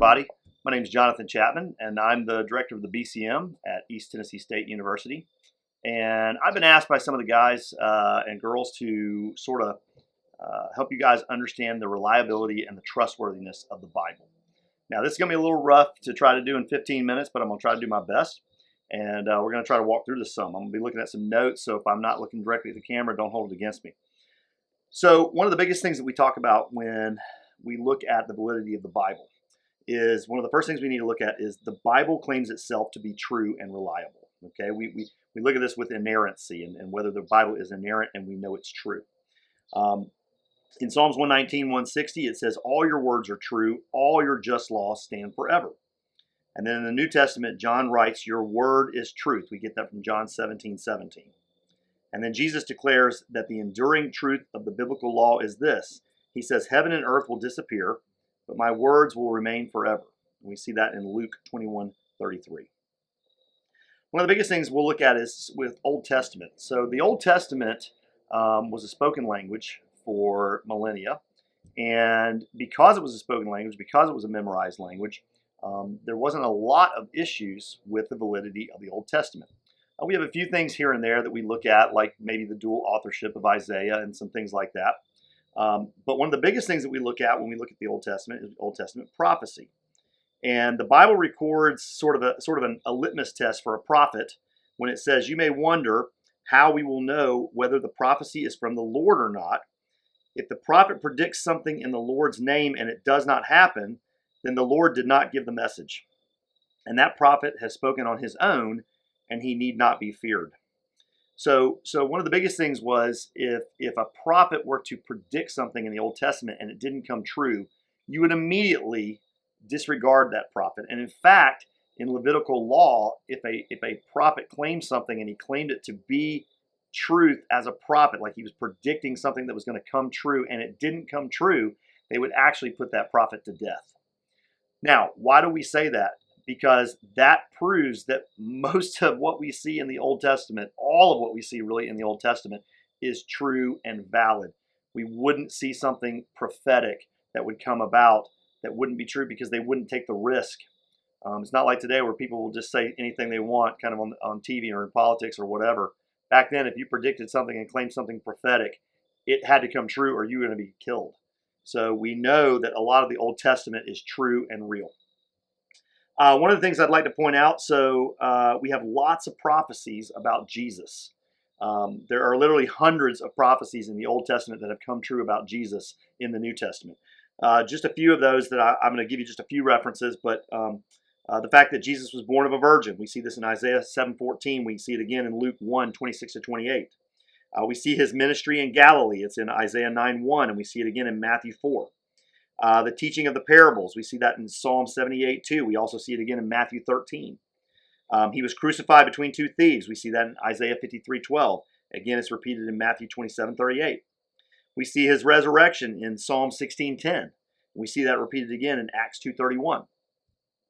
everybody. My name is Jonathan Chapman, and I'm the director of the BCM at East Tennessee State University. And I've been asked by some of the guys and girls to sort of help you guys understand the reliability and the trustworthiness of the Bible. Now, this is going to be a little rough to try to do in 15 minutes, but I'm going to try to do my best. And we're going to try to walk through this some. I'm going to be looking at some notes, so if I'm not looking directly at the camera, don't hold it against me. So one of the biggest things that we talk about when we look at the validity of the Bible is one of the first things we need to look at is the Bible claims itself to be true and reliable. Okay, we look at this with inerrancy and whether the Bible is inerrant and we know it's true. In Psalms 119, 160, it says, "All your words are true, all your just laws stand forever." And then in the New Testament, John writes, "Your word is truth." We get that from John 17, 17. And then Jesus declares that the enduring truth of the biblical law is this. He says, "Heaven and earth will disappear, but my words will remain forever." And we see that in Luke 21, 33. One of the biggest things we'll look at is with Old Testament. So the Old Testament was a spoken language for millennia. And because it was a spoken language, because it was a memorized language, there wasn't a lot of issues with the validity of the Old Testament. We have a few things here and there that we look at, like maybe the dual authorship of Isaiah and some things like that. But one of the biggest things that we look at when we look at the Old Testament is Old Testament prophecy. And the Bible records sort of a litmus test for a prophet when it says, "You may wonder how we will know whether the prophecy is from the Lord or not. If the prophet predicts something in the Lord's name and it does not happen, then the Lord did not give the message. And that prophet has spoken on his own, and he need not be feared." So one of the biggest things was if a prophet were to predict something in the Old Testament and it didn't come true, you would immediately disregard that prophet. And in fact, in Levitical law, if a prophet claimed something and he claimed it to be truth as a prophet, like he was predicting something that was going to come true and it didn't come true, they would actually put that prophet to death. Now, why do we say that? Because that proves that most of what we see in the Old Testament, all of what we see really in the Old Testament, is true and valid. We wouldn't see something prophetic that would come about that wouldn't be true because they wouldn't take the risk. It's not like today where people will just say anything they want kind of on TV or in politics or whatever. Back then, if you predicted something and claimed something prophetic, it had to come true or you were going to be killed. So we know that a lot of the Old Testament is true and real. One of the things I'd like to point out, we have lots of prophecies about Jesus. There are literally hundreds of prophecies in the Old Testament that have come true about Jesus in the New Testament. Just a few of those that I'm going to give you just a few references, but the fact that Jesus was born of a virgin, we see this in Isaiah 7:14. We see it again in Luke 1, 26 to 28. We see his ministry in Galilee. It's in Isaiah 9:1, and we see it again in Matthew 4. The teaching of the parables, we see that in Psalm 78:2. We also see it again in Matthew 13. He was crucified between two thieves. We see that in Isaiah 53:12. Again, it's repeated in Matthew 27:38. We see his resurrection in Psalm 16:10. We see that repeated again in Acts 2:31.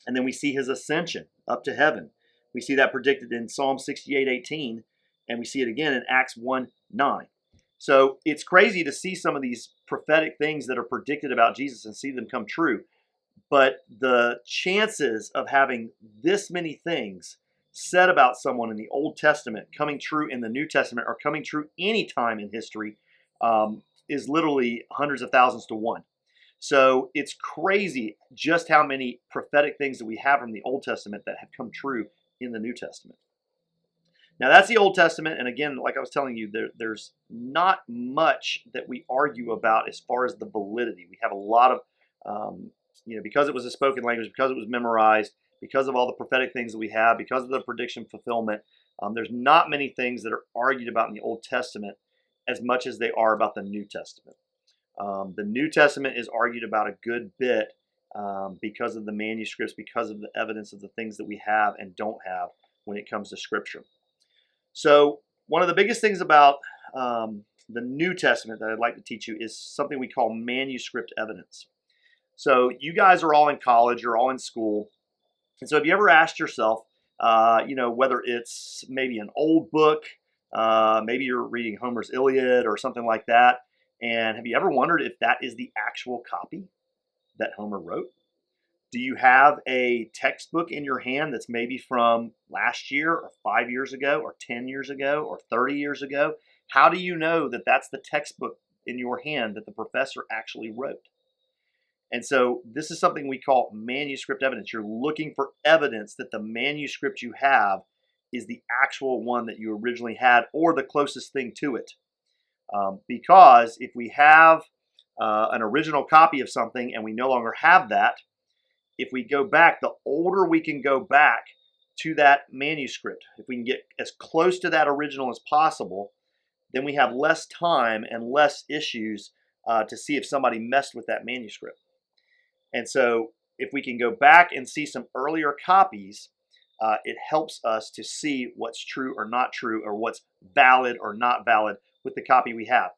And then we see his ascension up to heaven. We see that predicted in Psalm 68:18, and we see it again in Acts 1:9. So it's crazy to see some of these prophetic things that are predicted about Jesus and see them come true. But the chances of having this many things said about someone in the Old Testament coming true in the New Testament or coming true any time in history is literally hundreds of thousands to one. So it's crazy just how many prophetic things that we have from the Old Testament that have come true in the New Testament. Now that's the Old Testament, and again, like I was telling you, there's not much that we argue about as far as the validity. We have a lot of, because it was a spoken language, because it was memorized, because of all the prophetic things that we have, because of the prediction fulfillment, there's not many things that are argued about in the Old Testament as much as they are about the New Testament. The New Testament is argued about a good bit because of the manuscripts, because of the evidence of the things that we have and don't have when it comes to Scripture. So one of the biggest things about the New Testament that I'd like to teach you is something we call manuscript evidence. So you guys are all in college, you're all in school. And so have you ever asked yourself, whether it's maybe an old book, maybe you're reading Homer's Iliad or something like that, and have you ever wondered if that is the actual copy that Homer wrote? Do you have a textbook in your hand that's maybe from last year or 5 years ago or 10 years ago or 30 years ago? How do you know that that's the textbook in your hand that the professor actually wrote? And so this is something we call manuscript evidence. You're looking for evidence that the manuscript you have is the actual one that you originally had or the closest thing to it. Because if we have an original copy of something and we no longer have that, if we go back, the older we can go back to that manuscript, if we can get as close to that original as possible, then we have less time and less issues to see if somebody messed with that manuscript. And so if we can go back and see some earlier copies, it helps us to see what's true or not true, or what's valid or not valid with the copy we have.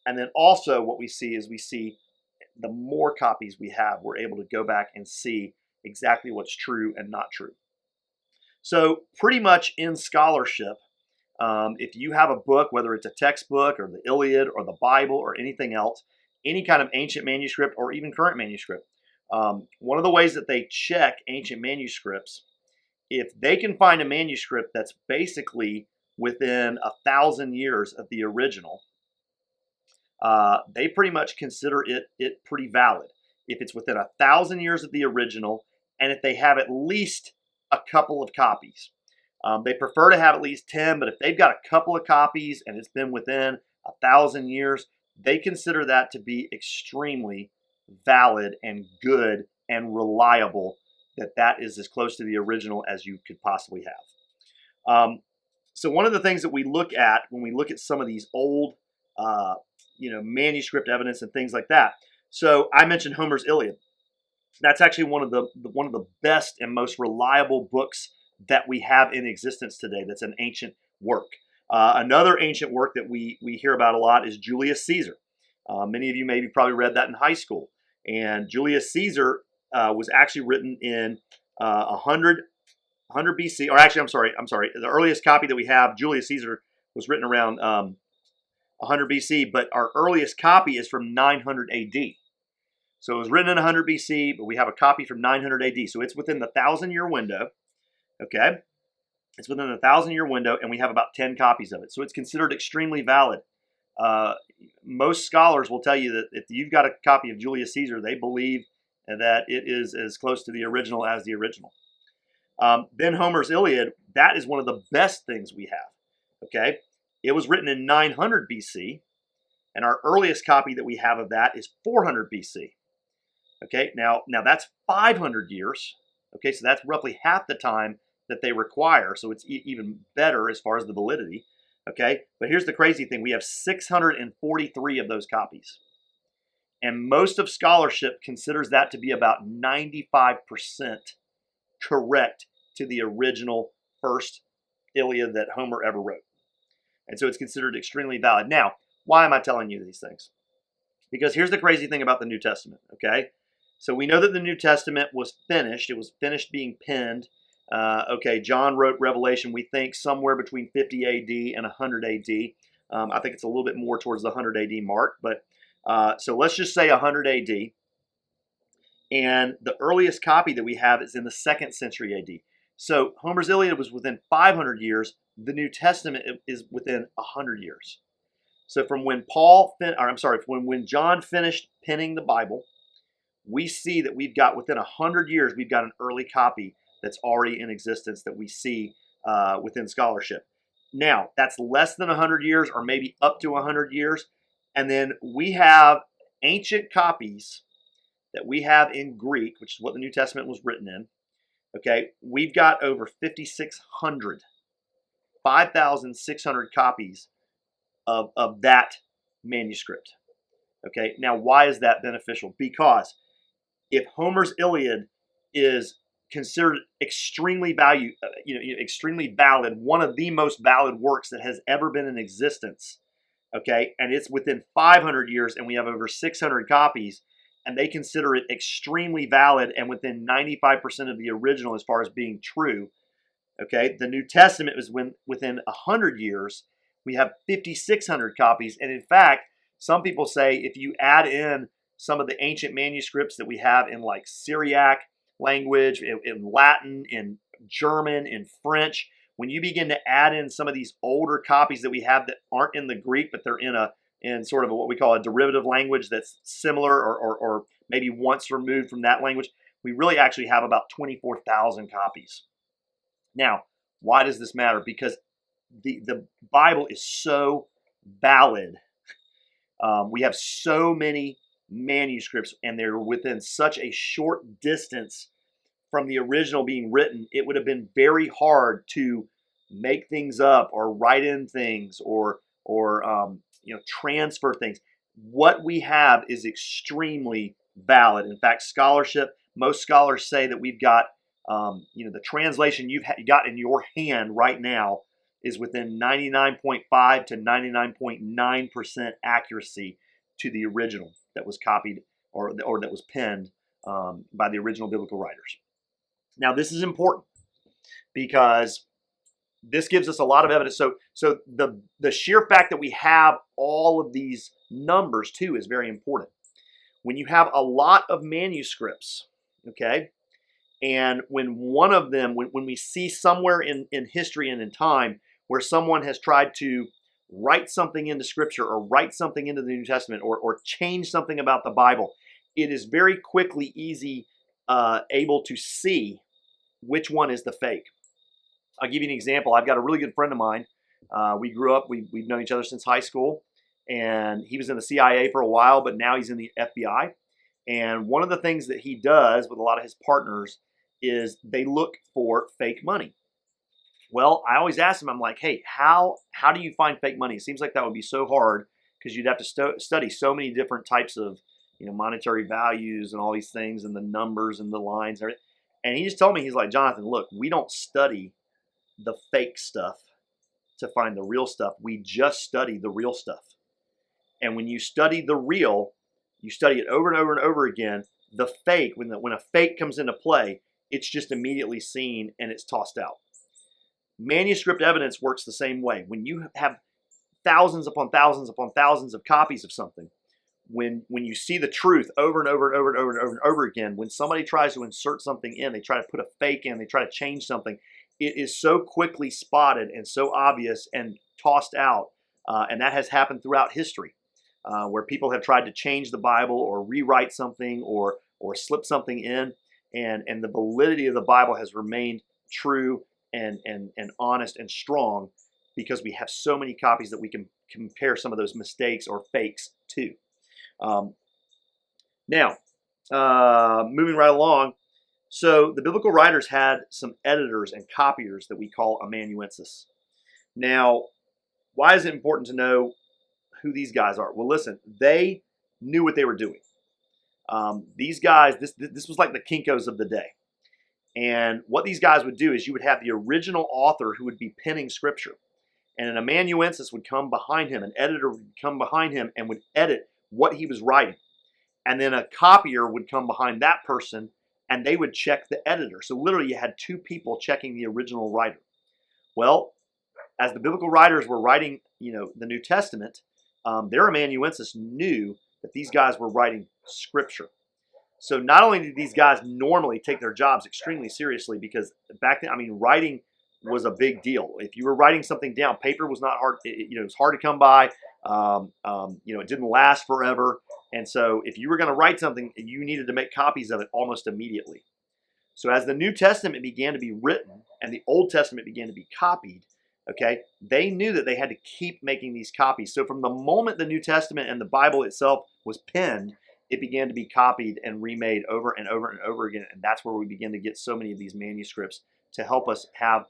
And then also what we see is the more copies we have, we're able to go back and see exactly what's true and not true. So pretty much in scholarship, if you have a book, whether it's a textbook or the Iliad or the Bible or anything else, any kind of ancient manuscript or even current manuscript, one of the ways that they check ancient manuscripts, if they can find a manuscript that's basically within 1,000 years of the original, they pretty much consider it pretty valid. If it's within 1,000 years of the original, and if they have at least a couple of copies. They prefer to have at least 10, but if they've got a couple of copies and it's been within 1,000 years, they consider that to be extremely valid and good and reliable, that is as close to the original as you could possibly have. So one of the things that we look at when we look at some of these old manuscript evidence and things like that. So I mentioned Homer's Iliad. That's actually one of the best and most reliable books that we have in existence today. That's an ancient work. Another ancient work that we hear about a lot is Julius Caesar. Many of you maybe probably read that in high school. And Julius Caesar was actually written in 100 BC, or actually, I'm sorry. The earliest copy that we have, Julius Caesar, was written around 100 BC, but our earliest copy is from 900 AD. So it was written in 100 BC, but we have a copy from 900 AD. So it's within the 1,000-year window, okay? It's within the 1,000-year window, and we have about 10 copies of it. So it's considered extremely valid. Most scholars will tell you that if you've got a copy of Julius Caesar, they believe that it is as close to the original as the original. Then Homer's Iliad, that is one of the best things we have, okay? It was written in 900 BC, and our earliest copy that we have of that is 400 BC. Okay, now that's 500 years. Okay, so that's roughly half the time that they require. So it's even better as far as the validity. Okay, but here's the crazy thing: we have 643 of those copies, and most of scholarship considers that to be about 95% correct to the original first Iliad that Homer ever wrote. And so it's considered extremely valid. Now, why am I telling you these things? Because here's the crazy thing about the New Testament, okay? So we know that the New Testament was finished. It was finished being penned. John wrote Revelation, we think, somewhere between 50 AD and 100 AD. I think it's a little bit more towards the 100 AD mark. But so let's just say 100 AD. And the earliest copy that we have is in the 2nd century AD. So Homer's Iliad was within 500 years. The New Testament is within 100 years. So from when when John finished penning the Bible, we see that we've got within 100 years, we've got an early copy that's already in existence that we see within scholarship. Now, that's less than 100 years or maybe up to 100 years. And then we have ancient copies that we have in Greek, which is what the New Testament was written in. Okay, we've got over 5,600 copies of that manuscript. Okay, now why is that beneficial? Because if Homer's Iliad is considered extremely extremely valid, one of the most valid works that has ever been in existence, okay, and it's within 500 years and we have over 600 copies, and they consider it extremely valid and within 95% of the original as far as being true, okay, the New Testament is within 100 years, we have 5,600 copies, and in fact, some people say if you add in some of the ancient manuscripts that we have in like Syriac, language, in Latin, in German, in French. When you begin to add in some of these older copies that we have that aren't in the Greek, but they're in sort of what we call a derivative language that's similar or maybe once removed from that language, we really actually have about 24,000 copies. Now, why does this matter? Because the Bible is so valid. We have so many manuscripts, and they're within such a short distance from the original being written. It would have been very hard to make things up or write in things or transfer things. What we have is extremely valid. In fact, most scholars say that we've got the translation you've got in your hand right now is within 99.5 to 99.9% accuracy to the original that was copied or that was penned by the original biblical writers. Now, this is important because this gives us a lot of evidence. So the sheer fact that we have all of these numbers too is very important. When you have a lot of manuscripts, okay, and when one of them, when we see somewhere in history and in time where someone has tried to write something into Scripture or write something into the New Testament or change something about the Bible, it is very quickly able to see which one is the fake. I'll give you an example. I've got a really good friend of mine. We grew up, we've known each other since high school, and he was in the CIA for a while, but now he's in the FBI. And one of the things that he does with a lot of his partners is they look for fake money. Well, I always ask him, I'm like, hey, how do you find fake money? It seems like that would be so hard because you'd have to study so many different types of monetary values and all these things and the numbers and the lines and everything. And he just told me, he's like, Jonathan, look, we don't study the fake stuff to find the real stuff. We just study the real stuff. And when you study the real, you study it over and over and over again. The fake, when a fake comes into play, it's just immediately seen and it's tossed out. Manuscript evidence works the same way. When you have thousands upon thousands upon thousands of copies of something, when you see the truth over and over and over and over and over and over again, when somebody tries to insert something in, they try to put a fake in, they try to change something, it is so quickly spotted and so obvious and tossed out. And that has happened throughout history, where people have tried to change the Bible or rewrite something or slip something in, and the validity of the Bible has remained true and honest and strong because we have so many copies that we can compare some of those mistakes or fakes to. Now, moving right along, so the biblical writers had some editors and copiers that we call amanuensis. Now, why is it important to know who these guys are? Well, listen, they knew what they were doing. These guys, this was like the Kinkos of the day. And what these guys would do is you would have the original author who would be penning Scripture. And an amanuensis would come behind him, an editor would come behind him and would edit what he was writing. And then a copier would come behind that person and they would check the editor. So literally you had two people checking the original writer. Well, as the biblical writers were writing, the New Testament, their amanuensis knew that these guys were writing Scripture. So not only did these guys normally take their jobs extremely seriously, because back then, writing was a big deal. If you were writing something down, paper was not hard. It was hard to come by. It didn't last forever. And so if you were going to write something, you needed to make copies of it almost immediately. So as the New Testament began to be written and the Old Testament began to be copied, okay, they knew that they had to keep making these copies. So from the moment the New Testament and the Bible itself was penned, it began to be copied and remade over and over and over again. And that's where we begin to get so many of these manuscripts to help us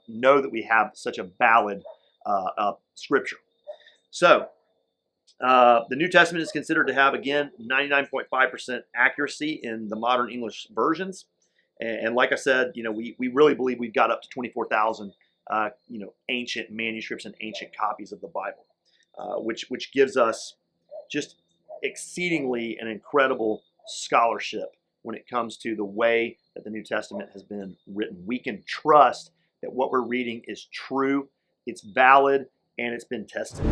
know that we have such a valid Scripture. So the New Testament is considered to have, again, 99.5% accuracy in the modern English versions. And like I said, we really believe we've got up to 24,000 ancient manuscripts and ancient copies of the Bible, which gives us just exceedingly an incredible scholarship when it comes to the way that the New Testament has been written. We can trust that what we're reading is true, it's valid, and it's been tested.